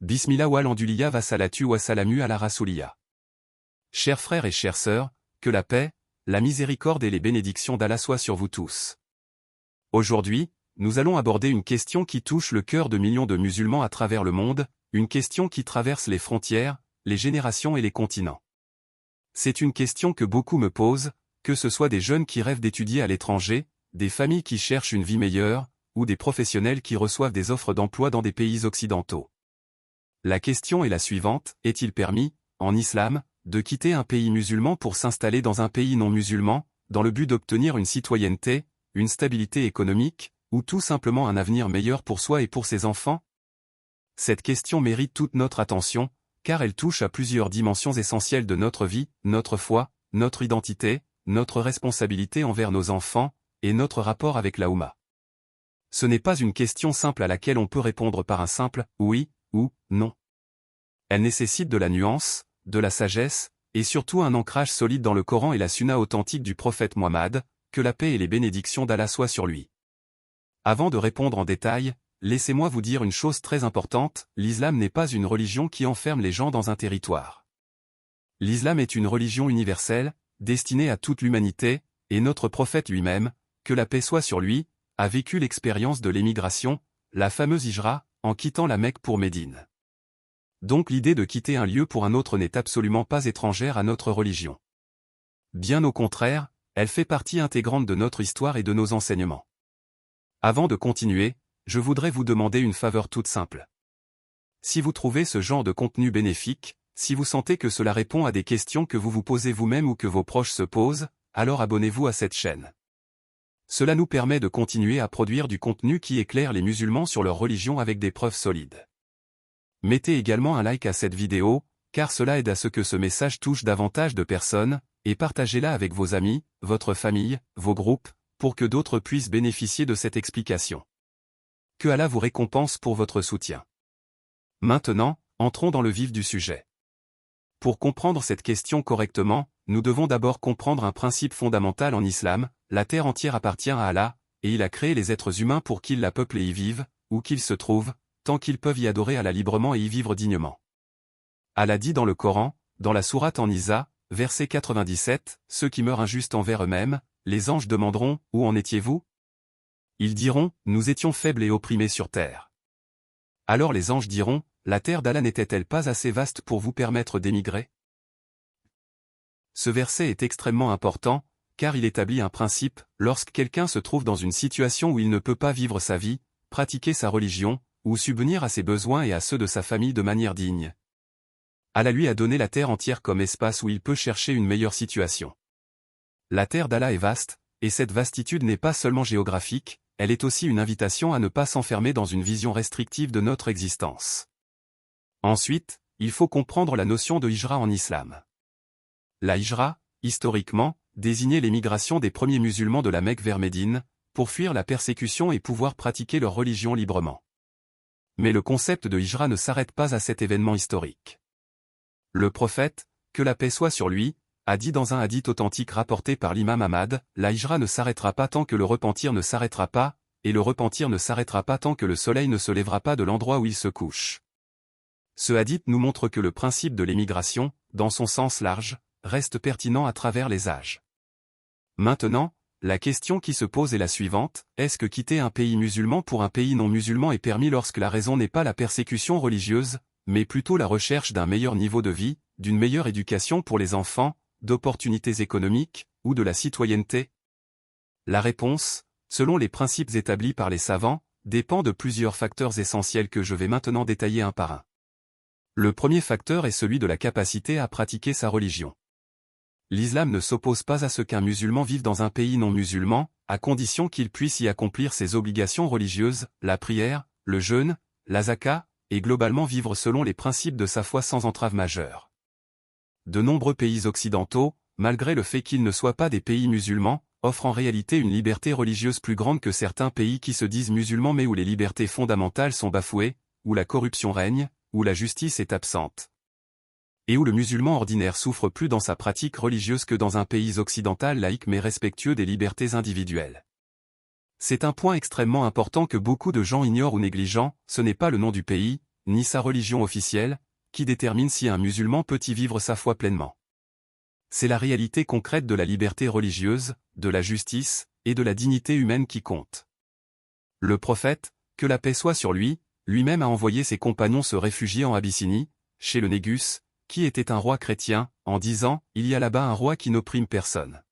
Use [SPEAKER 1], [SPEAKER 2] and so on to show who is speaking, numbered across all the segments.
[SPEAKER 1] Bismillah wal anduliya wa salatu wa salamu ala rasuliya. Chers frères et chères sœurs, que la paix, la miséricorde et les bénédictions d'Allah soient sur vous tous. Aujourd'hui, nous allons aborder une question qui touche le cœur de millions de musulmans à travers le monde, une question qui traverse les frontières, les générations et les continents. C'est une question que beaucoup me posent, que ce soit des jeunes qui rêvent d'étudier à l'étranger, des familles qui cherchent une vie meilleure, ou des professionnels qui reçoivent des offres d'emploi dans des pays occidentaux. La question est la suivante, est-il permis, en islam, de quitter un pays musulman pour s'installer dans un pays non musulman, dans le but d'obtenir une citoyenneté, une stabilité économique, ou tout simplement un avenir meilleur pour soi et pour ses enfants? Cette question mérite toute notre attention, car elle touche à plusieurs dimensions essentielles de notre vie, notre foi, notre identité, notre responsabilité envers nos enfants, et notre rapport avec la Oumma. Ce n'est pas une question simple à laquelle on peut répondre par un simple « oui » ou « non ». Elle nécessite de la nuance, de la sagesse, et surtout un ancrage solide dans le Coran et la Sunna authentique du prophète Mohammed, que la paix et les bénédictions d'Allah soient sur lui. Avant de répondre en détail, laissez-moi vous dire une chose très importante, l'islam n'est pas une religion qui enferme les gens dans un territoire. L'islam est une religion universelle, destinée à toute l'humanité, et notre prophète lui-même, que la paix soit sur lui, a vécu l'expérience de l'émigration, la fameuse hijra, en quittant la Mecque pour Médine. Donc l'idée de quitter un lieu pour un autre n'est absolument pas étrangère à notre religion. Bien au contraire, elle fait partie intégrante de notre histoire et de nos enseignements. Avant de continuer, je voudrais vous demander une faveur toute simple. Si vous trouvez ce genre de contenu bénéfique, si vous sentez que cela répond à des questions que vous vous posez vous-même ou que vos proches se posent, alors abonnez-vous à cette chaîne. Cela nous permet de continuer à produire du contenu qui éclaire les musulmans sur leur religion avec des preuves solides. Mettez également un like à cette vidéo, car cela aide à ce que ce message touche davantage de personnes, et partagez-la avec vos amis, votre famille, vos groupes, pour que d'autres puissent bénéficier de cette explication. Que Allah vous récompense pour votre soutien. Maintenant, entrons dans le vif du sujet. Pour comprendre cette question correctement, nous devons d'abord comprendre un principe fondamental en islam, la terre entière appartient à Allah, et il a créé les êtres humains pour qu'ils la peuplent et y vivent, où qu'ils se trouvent, tant qu'ils peuvent y adorer Allah librement et y vivre dignement. Allah dit dans le Coran, dans la sourate An-Nisa, verset 97, « Ceux qui meurent injustes envers eux-mêmes, les anges demanderont, où en étiez-vous ? Ils diront, nous étions faibles et opprimés sur terre. Alors les anges diront, la terre d'Allah n'était-elle pas assez vaste pour vous permettre d'émigrer ? Ce verset est extrêmement important, car il établit un principe, lorsque quelqu'un se trouve dans une situation où il ne peut pas vivre sa vie, pratiquer sa religion, ou subvenir à ses besoins et à ceux de sa famille de manière digne. Allah lui a donné la terre entière comme espace où il peut chercher une meilleure situation. La terre d'Allah est vaste, et cette vastitude n'est pas seulement géographique, elle est aussi une invitation à ne pas s'enfermer dans une vision restrictive de notre existence. Ensuite, il faut comprendre la notion de hijra en islam. La hijra, historiquement, désignait l'émigration des premiers musulmans de la Mecque vers Médine, pour fuir la persécution et pouvoir pratiquer leur religion librement. Mais le concept de hijra ne s'arrête pas à cet événement historique. Le prophète, que la paix soit sur lui, a dit dans un hadith authentique rapporté par l'imam Ahmad, la hijra ne s'arrêtera pas tant que le repentir ne s'arrêtera pas, et le repentir ne s'arrêtera pas tant que le soleil ne se lèvera pas de l'endroit où il se couche. Ce hadith nous montre que le principe de l'émigration, dans son sens large, reste pertinent à travers les âges. Maintenant, la question qui se pose est la suivante, est-ce que quitter un pays musulman pour un pays non musulman est permis lorsque la raison n'est pas la persécution religieuse, mais plutôt la recherche d'un meilleur niveau de vie, d'une meilleure éducation pour les enfants, d'opportunités économiques, ou de la citoyenneté? La réponse, selon les principes établis par les savants, dépend de plusieurs facteurs essentiels que je vais maintenant détailler un par un. Le premier facteur est celui de la capacité à pratiquer sa religion. L'islam ne s'oppose pas à ce qu'un musulman vive dans un pays non musulman, à condition qu'il puisse y accomplir ses obligations religieuses, la prière, le jeûne, la zakat, et globalement vivre selon les principes de sa foi sans entrave majeure. De nombreux pays occidentaux, malgré le fait qu'ils ne soient pas des pays musulmans, offrent en réalité une liberté religieuse plus grande que certains pays qui se disent musulmans mais où les libertés fondamentales sont bafouées, où la corruption règne, où la justice est absente. Et où le musulman ordinaire souffre plus dans sa pratique religieuse que dans un pays occidental laïque mais respectueux des libertés individuelles. C'est un point extrêmement important que beaucoup de gens ignorent ou négligent, ce n'est pas le nom du pays, ni sa religion officielle, qui détermine si un musulman peut y vivre sa foi pleinement. C'est la réalité concrète de la liberté religieuse, de la justice, et de la dignité humaine qui compte. Le prophète, que la paix soit sur lui, lui-même a envoyé ses compagnons se réfugier en Abyssinie, chez le Négus, qui était un roi chrétien, en disant « Il y a là-bas un roi qui n'opprime personne ».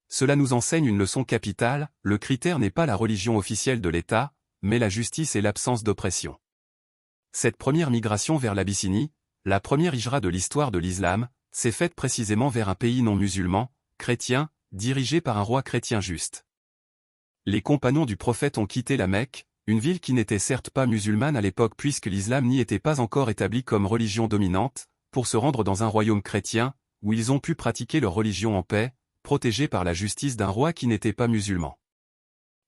[SPEAKER 1] Cela nous enseigne une leçon capitale, le critère n'est pas la religion officielle de l'État, mais la justice et l'absence d'oppression. Cette première migration vers l'Abyssinie, la première hijra de l'histoire de l'islam, s'est faite précisément vers un pays non musulman, chrétien, dirigé par un roi chrétien juste. Les compagnons du prophète ont quitté la Mecque, une ville qui n'était certes pas musulmane à l'époque puisque l'islam n'y était pas encore établi comme religion dominante, pour se rendre dans un royaume chrétien, où ils ont pu pratiquer leur religion en paix, protégés par la justice d'un roi qui n'était pas musulman.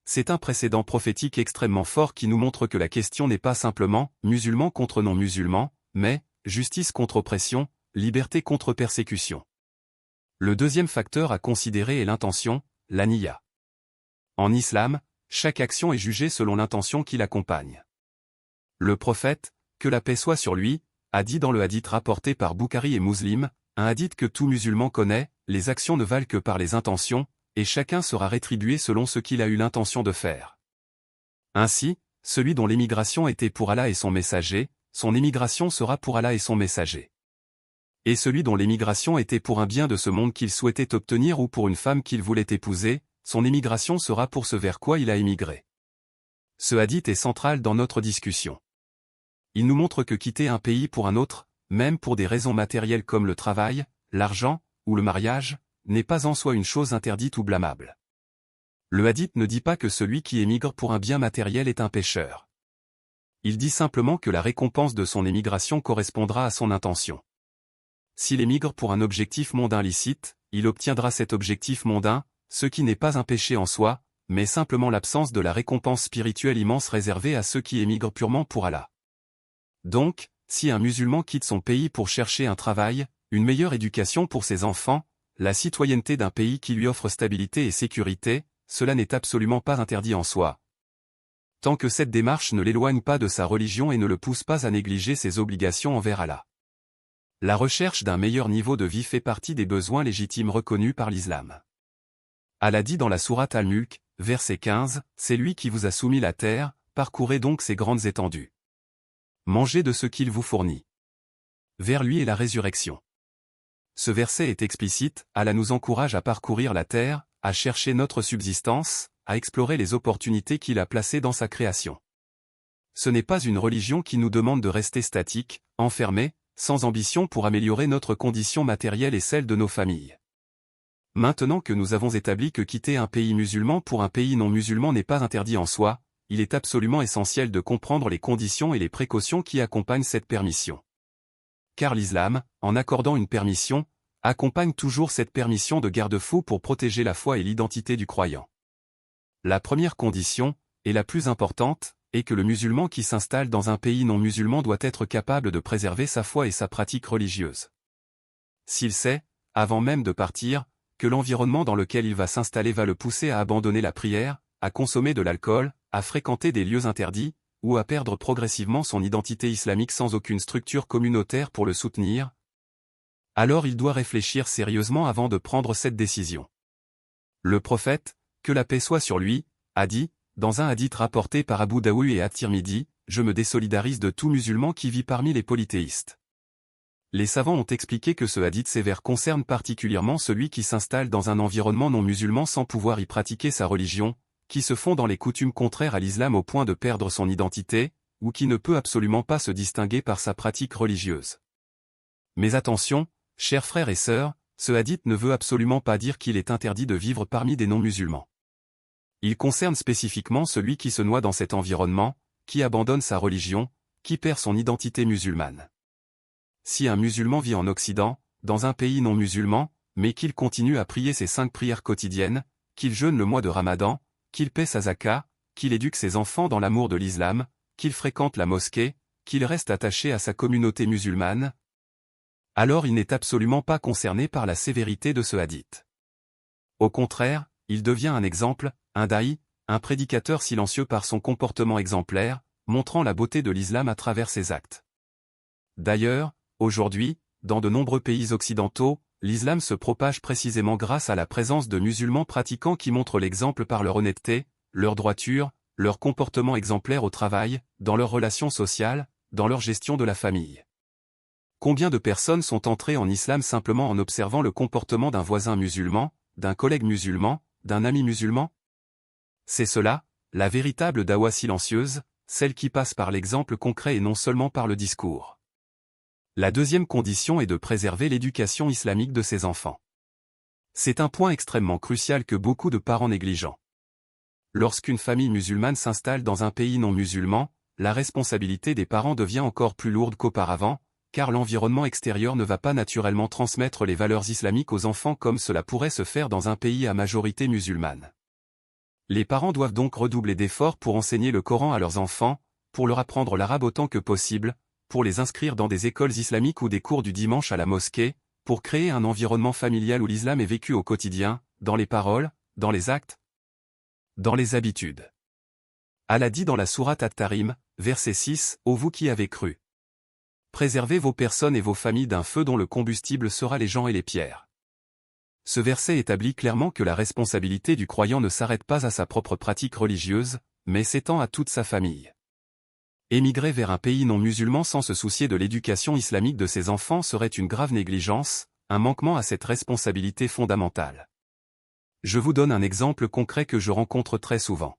[SPEAKER 1] C'est un précédent prophétique extrêmement fort qui nous montre que la question n'est pas simplement « musulmans contre non-musulmans », mais « justice contre oppression, liberté contre persécution ». Le deuxième facteur à considérer est l'intention, la niyya. En islam, chaque action est jugée selon l'intention qui l'accompagne. Le prophète, que la paix soit sur lui, a dit dans le hadith rapporté par Bukhari et Muslim, un hadith que tout musulman connaît, les actions ne valent que par les intentions, et chacun sera rétribué selon ce qu'il a eu l'intention de faire. Ainsi, celui dont l'émigration était pour Allah et son messager, son émigration sera pour Allah et son messager. Et celui dont l'émigration était pour un bien de ce monde qu'il souhaitait obtenir ou pour une femme qu'il voulait épouser, son émigration sera pour ce vers quoi il a émigré. Ce hadith est central dans notre discussion. Il nous montre que quitter un pays pour un autre, même pour des raisons matérielles comme le travail, l'argent, ou le mariage, n'est pas en soi une chose interdite ou blâmable. Le hadith ne dit pas que celui qui émigre pour un bien matériel est un pécheur. Il dit simplement que la récompense de son émigration correspondra à son intention. S'il émigre pour un objectif mondain licite, il obtiendra cet objectif mondain, ce qui n'est pas un péché en soi, mais simplement l'absence de la récompense spirituelle immense réservée à ceux qui émigrent purement pour Allah. Donc, si un musulman quitte son pays pour chercher un travail, une meilleure éducation pour ses enfants, la citoyenneté d'un pays qui lui offre stabilité et sécurité, cela n'est absolument pas interdit en soi. Tant que cette démarche ne l'éloigne pas de sa religion et ne le pousse pas à négliger ses obligations envers Allah. La recherche d'un meilleur niveau de vie fait partie des besoins légitimes reconnus par l'islam. Allah dit dans la sourate Al-Mulk, verset 15, « C'est lui qui vous a soumis la terre, parcourez donc ses grandes étendues. Mangez de ce qu'il vous fournit. Vers lui est la résurrection. » Ce verset est explicite, Allah nous encourage à parcourir la terre, à chercher notre subsistance, à explorer les opportunités qu'il a placées dans sa création. Ce n'est pas une religion qui nous demande de rester statiques, enfermés, sans ambition pour améliorer notre condition matérielle et celle de nos familles. Maintenant que nous avons établi que quitter un pays musulman pour un pays non musulman n'est pas interdit en soi, il est absolument essentiel de comprendre les conditions et les précautions qui accompagnent cette permission. Car l'islam, en accordant une permission, accompagne toujours cette permission de garde-fous pour protéger la foi et l'identité du croyant. La première condition, et la plus importante, est que le musulman qui s'installe dans un pays non musulman doit être capable de préserver sa foi et sa pratique religieuse. S'il sait, avant même de partir, que l'environnement dans lequel il va s'installer va le pousser à abandonner la prière, à consommer de l'alcool, à fréquenter des lieux interdits, ou à perdre progressivement son identité islamique sans aucune structure communautaire pour le soutenir, alors il doit réfléchir sérieusement avant de prendre cette décision. Le prophète, que la paix soit sur lui, a dit, dans un hadith rapporté par Abu Daoud et At-Tirmidhi, « Je me désolidarise de tout musulman qui vit parmi les polythéistes. » Les savants ont expliqué que ce hadith sévère concerne particulièrement celui qui s'installe dans un environnement non musulman sans pouvoir y pratiquer sa religion, qui se fond dans les coutumes contraires à l'islam au point de perdre son identité, ou qui ne peut absolument pas se distinguer par sa pratique religieuse. Mais attention, chers frères et sœurs, ce hadith ne veut absolument pas dire qu'il est interdit de vivre parmi des non-musulmans. Il concerne spécifiquement celui qui se noie dans cet environnement, qui abandonne sa religion, qui perd son identité musulmane. Si un musulman vit en Occident, dans un pays non musulman, mais qu'il continue à prier ses 5 prières quotidiennes, qu'il jeûne le mois de Ramadan, qu'il paie sa zakat, qu'il éduque ses enfants dans l'amour de l'islam, qu'il fréquente la mosquée, qu'il reste attaché à sa communauté musulmane, alors il n'est absolument pas concerné par la sévérité de ce hadith. Au contraire, il devient un exemple, un daï, un prédicateur silencieux par son comportement exemplaire, montrant la beauté de l'islam à travers ses actes. D'ailleurs, aujourd'hui, dans de nombreux pays occidentaux, l'islam se propage précisément grâce à la présence de musulmans pratiquants qui montrent l'exemple par leur honnêteté, leur droiture, leur comportement exemplaire au travail, dans leurs relations sociales, dans leur gestion de la famille. Combien de personnes sont entrées en islam simplement en observant le comportement d'un voisin musulman, d'un collègue musulman, d'un ami musulman? C'est cela, la véritable dawa silencieuse, celle qui passe par l'exemple concret et non seulement par le discours. La deuxième condition est de préserver l'éducation islamique de ses enfants. C'est un point extrêmement crucial que beaucoup de parents négligent. Lorsqu'une famille musulmane s'installe dans un pays non musulman, la responsabilité des parents devient encore plus lourde qu'auparavant, car l'environnement extérieur ne va pas naturellement transmettre les valeurs islamiques aux enfants comme cela pourrait se faire dans un pays à majorité musulmane. Les parents doivent donc redoubler d'efforts pour enseigner le Coran à leurs enfants, pour leur apprendre l'arabe autant que possible, pour les inscrire dans des écoles islamiques ou des cours du dimanche à la mosquée, pour créer un environnement familial où l'islam est vécu au quotidien, dans les paroles, dans les actes, dans les habitudes. Allah dit dans la sourate At-Tahrim, verset 6, « Ô vous qui avez cru. Préservez vos personnes et vos familles d'un feu dont le combustible sera les gens et les pierres. » Ce verset établit clairement que la responsabilité du croyant ne s'arrête pas à sa propre pratique religieuse, mais s'étend à toute sa famille. Émigrer vers un pays non musulman sans se soucier de l'éducation islamique de ses enfants serait une grave négligence, un manquement à cette responsabilité fondamentale. Je vous donne un exemple concret que je rencontre très souvent.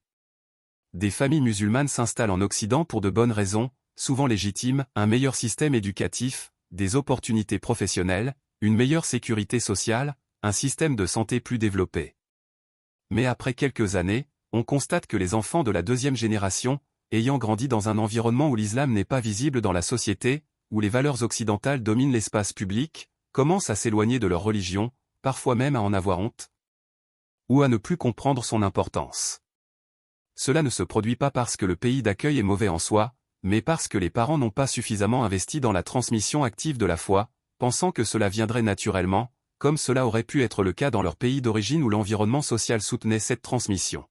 [SPEAKER 1] Des familles musulmanes s'installent en Occident pour de bonnes raisons, souvent légitimes, un meilleur système éducatif, des opportunités professionnelles, une meilleure sécurité sociale, un système de santé plus développé. Mais après quelques années, on constate que les enfants de la deuxième génération, ayant grandi dans un environnement où l'islam n'est pas visible dans la société, où les valeurs occidentales dominent l'espace public, commencent à s'éloigner de leur religion, parfois même à en avoir honte, ou à ne plus comprendre son importance. Cela ne se produit pas parce que le pays d'accueil est mauvais en soi, mais parce que les parents n'ont pas suffisamment investi dans la transmission active de la foi, pensant que cela viendrait naturellement, comme cela aurait pu être le cas dans leur pays d'origine où l'environnement social soutenait cette transmission.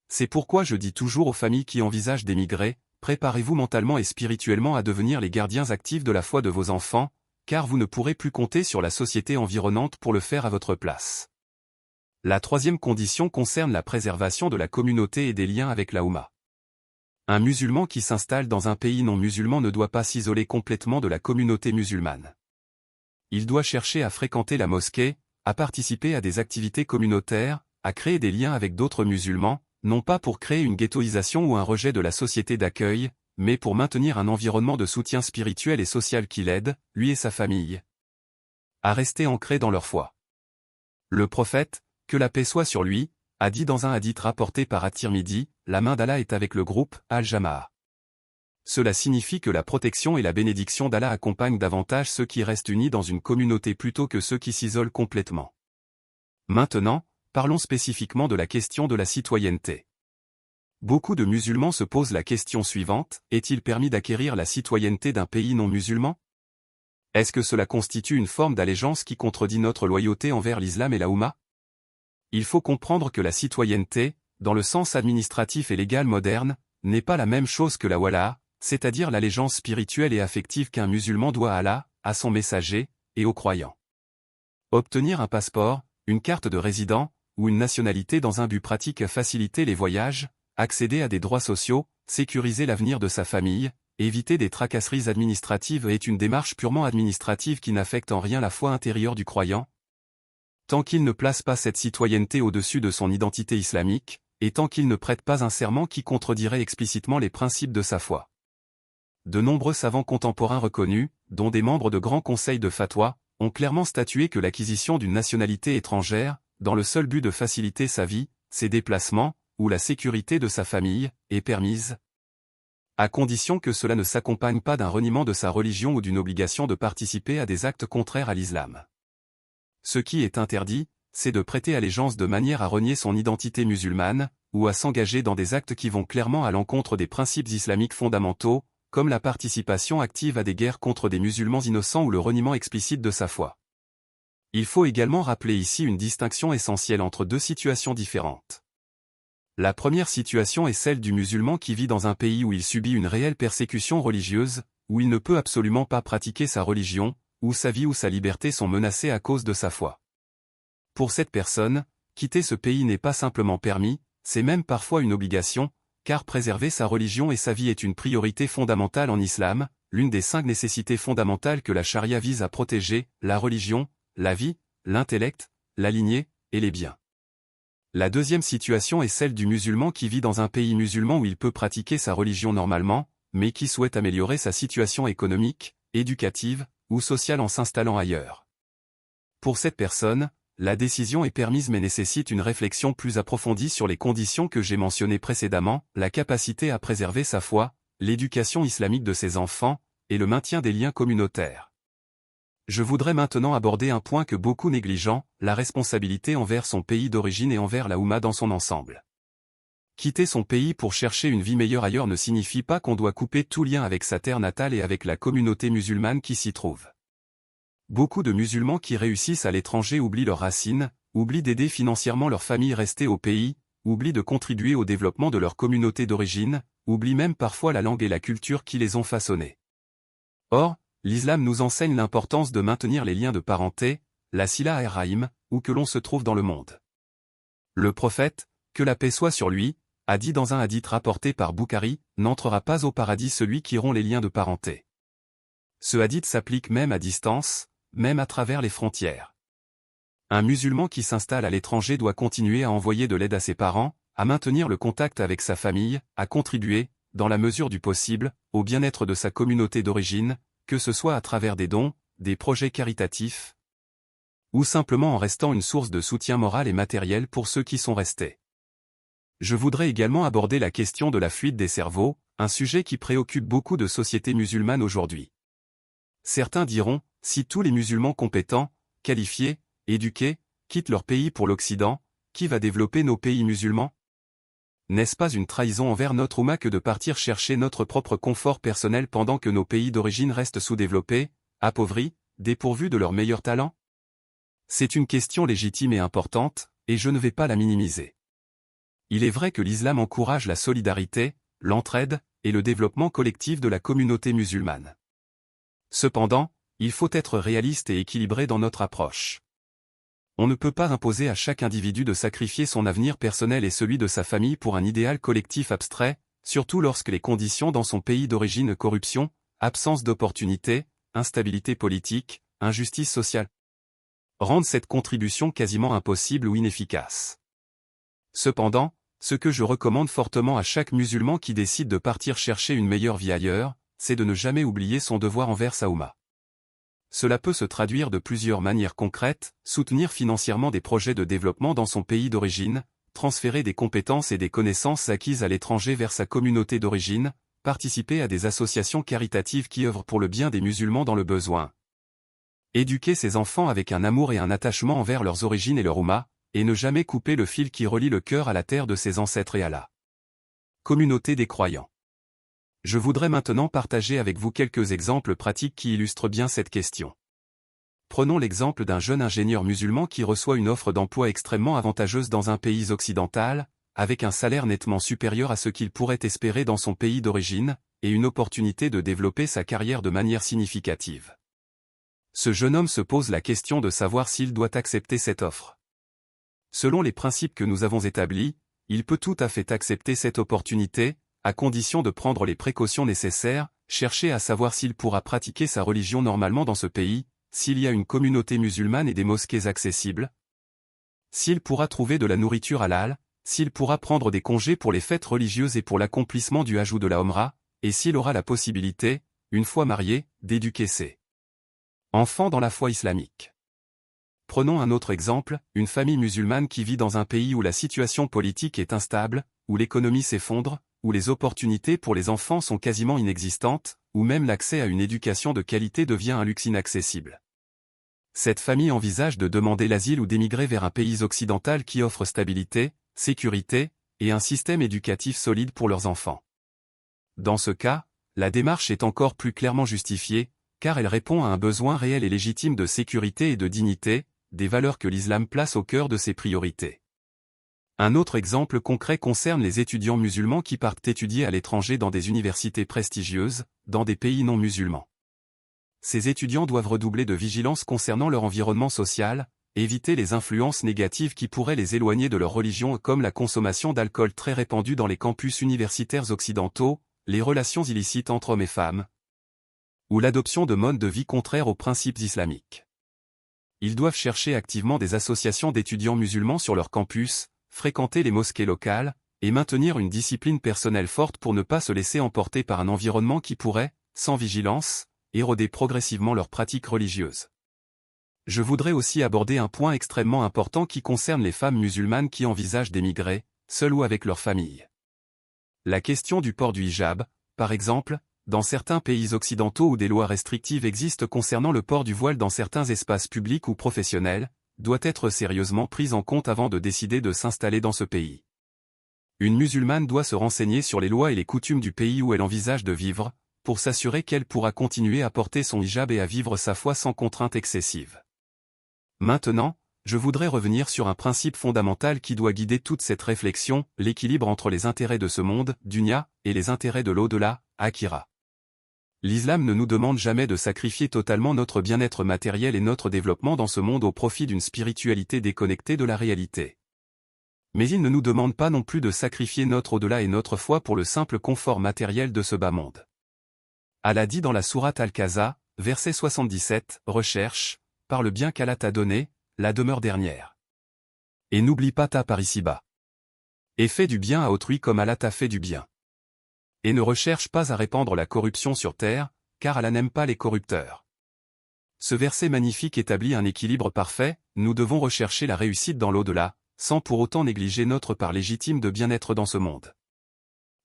[SPEAKER 1] C'est pourquoi je dis toujours aux familles qui envisagent d'émigrer, préparez-vous mentalement et spirituellement à devenir les gardiens actifs de la foi de vos enfants, car vous ne pourrez plus compter sur la société environnante pour le faire à votre place. La troisième condition concerne la préservation de la communauté et des liens avec la Oumma. Un musulman qui s'installe dans un pays non musulman ne doit pas s'isoler complètement de la communauté musulmane. Il doit chercher à fréquenter la mosquée, à participer à des activités communautaires, à créer des liens avec d'autres musulmans, non pas pour créer une ghettoisation ou un rejet de la société d'accueil, mais pour maintenir un environnement de soutien spirituel et social qui l'aide, lui et sa famille, à rester ancrés dans leur foi. Le prophète, que la paix soit sur lui, a dit dans un hadith rapporté par At-Tirmidhi, la main d'Allah est avec le groupe Al-Jama'a. Cela signifie que la protection et la bénédiction d'Allah accompagnent davantage ceux qui restent unis dans une communauté plutôt que ceux qui s'isolent complètement. Maintenant, parlons spécifiquement de la question de la citoyenneté. Beaucoup de musulmans se posent la question suivante, est-il permis d'acquérir la citoyenneté d'un pays non musulman? Est-ce que cela constitue une forme d'allégeance qui contredit notre loyauté envers l'islam et la Oumma? Il faut comprendre que la citoyenneté, dans le sens administratif et légal moderne, n'est pas la même chose que la wala'a, c'est-à-dire l'allégeance spirituelle et affective qu'un musulman doit à Allah, à son messager, et aux croyants. Obtenir un passeport, une carte de résident, ou une nationalité dans un but pratique à faciliter les voyages, accéder à des droits sociaux, sécuriser l'avenir de sa famille, éviter des tracasseries administratives est une démarche purement administrative qui n'affecte en rien la foi intérieure du croyant. Tant qu'il ne place pas cette citoyenneté au-dessus de son identité islamique, et tant qu'il ne prête pas un serment qui contredirait explicitement les principes de sa foi. De nombreux savants contemporains reconnus, dont des membres de grands conseils de fatwa, ont clairement statué que l'acquisition d'une nationalité étrangère, dans le seul but de faciliter sa vie, ses déplacements, ou la sécurité de sa famille, est permise, à condition que cela ne s'accompagne pas d'un reniement de sa religion ou d'une obligation de participer à des actes contraires à l'islam. Ce qui est interdit, c'est de prêter allégeance de manière à renier son identité musulmane, ou à s'engager dans des actes qui vont clairement à l'encontre des principes islamiques fondamentaux, comme la participation active à des guerres contre des musulmans innocents ou le reniement explicite de sa foi. Il faut également rappeler ici une distinction essentielle entre deux situations différentes. La première situation est celle du musulman qui vit dans un pays où il subit une réelle persécution religieuse, où il ne peut absolument pas pratiquer sa religion, où sa vie ou sa liberté sont menacées à cause de sa foi. Pour cette personne, quitter ce pays n'est pas simplement permis, c'est même parfois une obligation, car préserver sa religion et sa vie est une priorité fondamentale en islam, l'une des 5 nécessités fondamentales que la charia vise à protéger, la religion, la vie, l'intellect, la lignée, et les biens. La deuxième situation est celle du musulman qui vit dans un pays musulman où il peut pratiquer sa religion normalement, mais qui souhaite améliorer sa situation économique, éducative, ou sociale en s'installant ailleurs. Pour cette personne, la décision est permise mais nécessite une réflexion plus approfondie sur les conditions que j'ai mentionnées précédemment, la capacité à préserver sa foi, l'éducation islamique de ses enfants, et le maintien des liens communautaires. Je voudrais maintenant aborder un point que beaucoup négligent, la responsabilité envers son pays d'origine et envers la Oumma dans son ensemble. Quitter son pays pour chercher une vie meilleure ailleurs ne signifie pas qu'on doit couper tout lien avec sa terre natale et avec la communauté musulmane qui s'y trouve. Beaucoup de musulmans qui réussissent à l'étranger oublient leurs racines, oublient d'aider financièrement leur famille restée au pays, oublient de contribuer au développement de leur communauté d'origine, oublient même parfois la langue et la culture qui les ont façonnés. Or, l'islam nous enseigne l'importance de maintenir les liens de parenté, la sila ar-rahim, où que l'on se trouve dans le monde. Le prophète, que la paix soit sur lui, a dit dans un hadith rapporté par Boukhari, n'entrera pas au paradis celui qui rompt les liens de parenté. Ce hadith s'applique même à distance, même à travers les frontières. Un musulman qui s'installe à l'étranger doit continuer à envoyer de l'aide à ses parents, à maintenir le contact avec sa famille, à contribuer, dans la mesure du possible, au bien-être de sa communauté d'origine, que ce soit à travers des dons, des projets caritatifs, ou simplement en restant une source de soutien moral et matériel pour ceux qui sont restés. Je voudrais également aborder la question de la fuite des cerveaux, un sujet qui préoccupe beaucoup de sociétés musulmanes aujourd'hui. Certains diront, si tous les musulmans compétents, qualifiés, éduqués, quittent leur pays pour l'Occident, qui va développer nos pays musulmans? N'est-ce pas une trahison envers notre Oumma que de partir chercher notre propre confort personnel pendant que nos pays d'origine restent sous-développés, appauvris, dépourvus de leurs meilleurs talents? C'est une question légitime et importante, et je ne vais pas la minimiser. Il est vrai que l'islam encourage la solidarité, l'entraide, et le développement collectif de la communauté musulmane. Cependant, il faut être réaliste et équilibré dans notre approche. On ne peut pas imposer à chaque individu de sacrifier son avenir personnel et celui de sa famille pour un idéal collectif abstrait, surtout lorsque les conditions dans son pays d'origine corruption, absence d'opportunités, instabilité politique, injustice sociale rendent cette contribution quasiment impossible ou inefficace. Cependant, ce que je recommande fortement à chaque musulman qui décide de partir chercher une meilleure vie ailleurs, c'est de ne jamais oublier son devoir envers sa Oumma. Cela peut se traduire de plusieurs manières concrètes, soutenir financièrement des projets de développement dans son pays d'origine, transférer des compétences et des connaissances acquises à l'étranger vers sa communauté d'origine, participer à des associations caritatives qui œuvrent pour le bien des musulmans dans le besoin. Éduquer ses enfants avec un amour et un attachement envers leurs origines et leur Oumma, et ne jamais couper le fil qui relie le cœur à la terre de ses ancêtres et à la communauté des croyants. Je voudrais maintenant partager avec vous quelques exemples pratiques qui illustrent bien cette question. Prenons l'exemple d'un jeune ingénieur musulman qui reçoit une offre d'emploi extrêmement avantageuse dans un pays occidental, avec un salaire nettement supérieur à ce qu'il pourrait espérer dans son pays d'origine, et une opportunité de développer sa carrière de manière significative. Ce jeune homme se pose la question de savoir s'il doit accepter cette offre. Selon les principes que nous avons établis, il peut tout à fait accepter cette opportunité, à condition de prendre les précautions nécessaires, chercher à savoir s'il pourra pratiquer sa religion normalement dans ce pays, s'il y a une communauté musulmane et des mosquées accessibles, s'il pourra trouver de la nourriture halal, s'il pourra prendre des congés pour les fêtes religieuses et pour l'accomplissement du Hajj ou de la Omra, et s'il aura la possibilité, une fois marié, d'éduquer ses enfants dans la foi islamique. Prenons un autre exemple, une famille musulmane qui vit dans un pays où la situation politique est instable, où l'économie s'effondre, où les opportunités pour les enfants sont quasiment inexistantes, où même l'accès à une éducation de qualité devient un luxe inaccessible. Cette famille envisage de demander l'asile ou d'émigrer vers un pays occidental qui offre stabilité, sécurité, et un système éducatif solide pour leurs enfants. Dans ce cas, la démarche est encore plus clairement justifiée, car elle répond à un besoin réel et légitime de sécurité et de dignité, des valeurs que l'islam place au cœur de ses priorités. Un autre exemple concret concerne les étudiants musulmans qui partent étudier à l'étranger dans des universités prestigieuses, dans des pays non musulmans. Ces étudiants doivent redoubler de vigilance concernant leur environnement social, éviter les influences négatives qui pourraient les éloigner de leur religion comme la consommation d'alcool très répandue dans les campus universitaires occidentaux, les relations illicites entre hommes et femmes, ou l'adoption de modes de vie contraires aux principes islamiques. Ils doivent chercher activement des associations d'étudiants musulmans sur leur campus, fréquenter les mosquées locales, et maintenir une discipline personnelle forte pour ne pas se laisser emporter par un environnement qui pourrait, sans vigilance, éroder progressivement leurs pratiques religieuses. Je voudrais aussi aborder un point extrêmement important qui concerne les femmes musulmanes qui envisagent d'émigrer, seules ou avec leur famille. La question du port du hijab, par exemple, dans certains pays occidentaux où des lois restrictives existent concernant le port du voile dans certains espaces publics ou professionnels, doit être sérieusement prise en compte avant de décider de s'installer dans ce pays. Une musulmane doit se renseigner sur les lois et les coutumes du pays où elle envisage de vivre, pour s'assurer qu'elle pourra continuer à porter son hijab et à vivre sa foi sans contrainte excessive. Maintenant, je voudrais revenir sur un principe fondamental qui doit guider toute cette réflexion, l'équilibre entre les intérêts de ce monde, dunya, et les intérêts de l'au-delà, akhira. L'islam ne nous demande jamais de sacrifier totalement notre bien-être matériel et notre développement dans ce monde au profit d'une spiritualité déconnectée de la réalité. Mais il ne nous demande pas non plus de sacrifier notre au-delà et notre foi pour le simple confort matériel de ce bas monde. Allah dit dans la sourate Al-Kahza, verset 77, recherche, par le bien qu'Allah t'a donné, la demeure dernière. Et n'oublie pas ta part ici-bas. Et fais du bien à autrui comme Allah t'a fait du bien. Et ne recherche pas à répandre la corruption sur terre, car Allah n'aime pas les corrupteurs. Ce verset magnifique établit un équilibre parfait, nous devons rechercher la réussite dans l'au-delà, sans pour autant négliger notre part légitime de bien-être dans ce monde.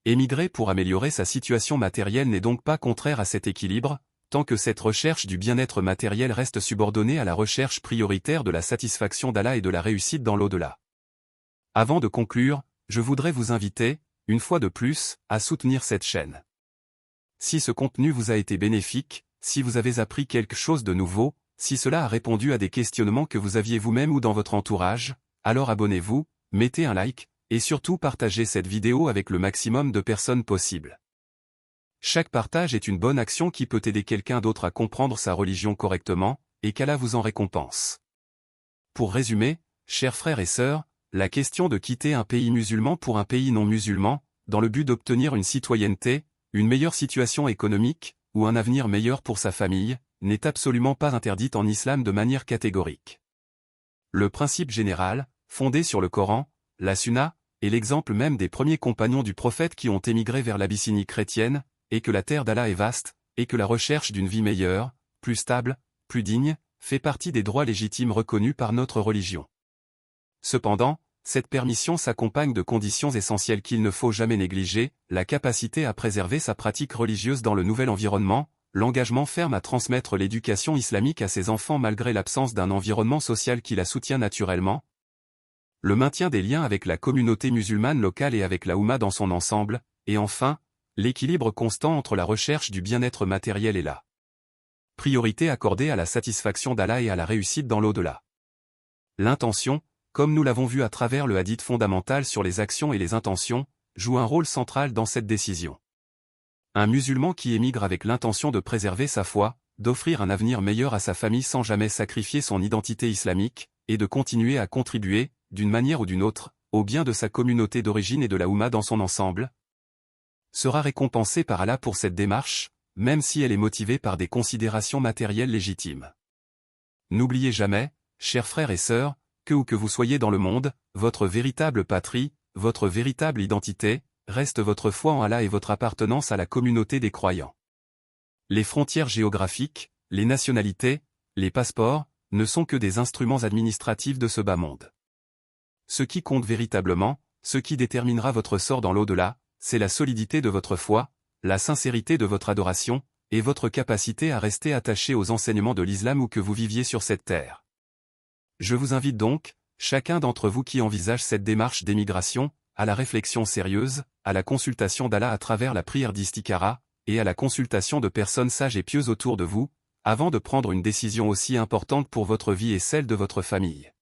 [SPEAKER 1] Émigrer pour améliorer sa situation matérielle n'est donc pas contraire à cet équilibre, tant que cette recherche du bien-être matériel reste subordonnée à la recherche prioritaire de la satisfaction d'Allah et de la réussite dans l'au-delà. Avant de conclure, je voudrais vous inviter, une fois de plus, à soutenir cette chaîne. Si ce contenu vous a été bénéfique, si vous avez appris quelque chose de nouveau, si cela a répondu à des questionnements que vous aviez vous-même ou dans votre entourage, alors abonnez-vous, mettez un like, et surtout partagez cette vidéo avec le maximum de personnes possible. Chaque partage est une bonne action qui peut aider quelqu'un d'autre à comprendre sa religion correctement, et qu'Allah vous en récompense. Pour résumer, chers frères et sœurs, la question de quitter un pays musulman pour un pays non musulman, dans le but d'obtenir une citoyenneté, une meilleure situation économique, ou un avenir meilleur pour sa famille, n'est absolument pas interdite en islam de manière catégorique. Le principe général, fondé sur le Coran, la Sunna, et l'exemple même des premiers compagnons du prophète qui ont émigré vers l'Abyssinie chrétienne, est que la terre d'Allah est vaste, et que la recherche d'une vie meilleure, plus stable, plus digne, fait partie des droits légitimes reconnus par notre religion. Cependant, cette permission s'accompagne de conditions essentielles qu'il ne faut jamais négliger, la capacité à préserver sa pratique religieuse dans le nouvel environnement, l'engagement ferme à transmettre l'éducation islamique à ses enfants malgré l'absence d'un environnement social qui la soutient naturellement, le maintien des liens avec la communauté musulmane locale et avec la Oumma dans son ensemble, et enfin, l'équilibre constant entre la recherche du bien-être matériel et la priorité accordée à la satisfaction d'Allah et à la réussite dans l'au-delà. L'intention, comme nous l'avons vu à travers le hadith fondamental sur les actions et les intentions, joue un rôle central dans cette décision. Un musulman qui émigre avec l'intention de préserver sa foi, d'offrir un avenir meilleur à sa famille sans jamais sacrifier son identité islamique, et de continuer à contribuer, d'une manière ou d'une autre, au bien de sa communauté d'origine et de la Oumma dans son ensemble, sera récompensé par Allah pour cette démarche, même si elle est motivée par des considérations matérielles légitimes. N'oubliez jamais, chers frères et sœurs, que où que vous soyez dans le monde, votre véritable patrie, votre véritable identité, reste votre foi en Allah et votre appartenance à la communauté des croyants. Les frontières géographiques, les nationalités, les passeports, ne sont que des instruments administratifs de ce bas monde. Ce qui compte véritablement, ce qui déterminera votre sort dans l'au-delà, c'est la solidité de votre foi, la sincérité de votre adoration, et votre capacité à rester attaché aux enseignements de l'islam où que vous viviez sur cette terre. Je vous invite donc, chacun d'entre vous qui envisage cette démarche d'émigration, à la réflexion sérieuse, à la consultation d'Allah à travers la prière d'istikhara, et à la consultation de personnes sages et pieuses autour de vous, avant de prendre une décision aussi importante pour votre vie et celle de votre famille.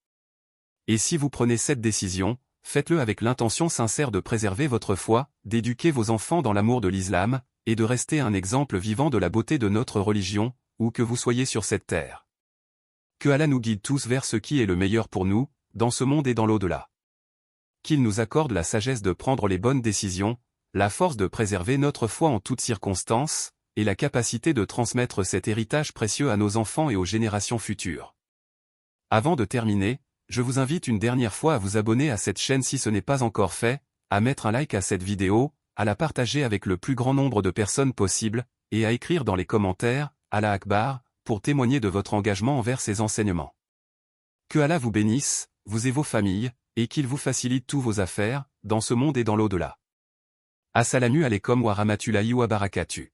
[SPEAKER 1] Et si vous prenez cette décision, faites-le avec l'intention sincère de préserver votre foi, d'éduquer vos enfants dans l'amour de l'islam, et de rester un exemple vivant de la beauté de notre religion, où que vous soyez sur cette terre. Que Allah nous guide tous vers ce qui est le meilleur pour nous, dans ce monde et dans l'au-delà. Qu'il nous accorde la sagesse de prendre les bonnes décisions, la force de préserver notre foi en toutes circonstances, et la capacité de transmettre cet héritage précieux à nos enfants et aux générations futures. Avant de terminer, je vous invite une dernière fois à vous abonner à cette chaîne si ce n'est pas encore fait, à mettre un like à cette vidéo, à la partager avec le plus grand nombre de personnes possible, et à écrire dans les commentaires « Allah Akbar » pour témoigner de votre engagement envers ces enseignements. Que Allah vous bénisse, vous et vos familles, et qu'il vous facilite tous vos affaires, dans ce monde et dans l'au-delà. Assalamu alaikum wa rahmatullahi wa barakatuh.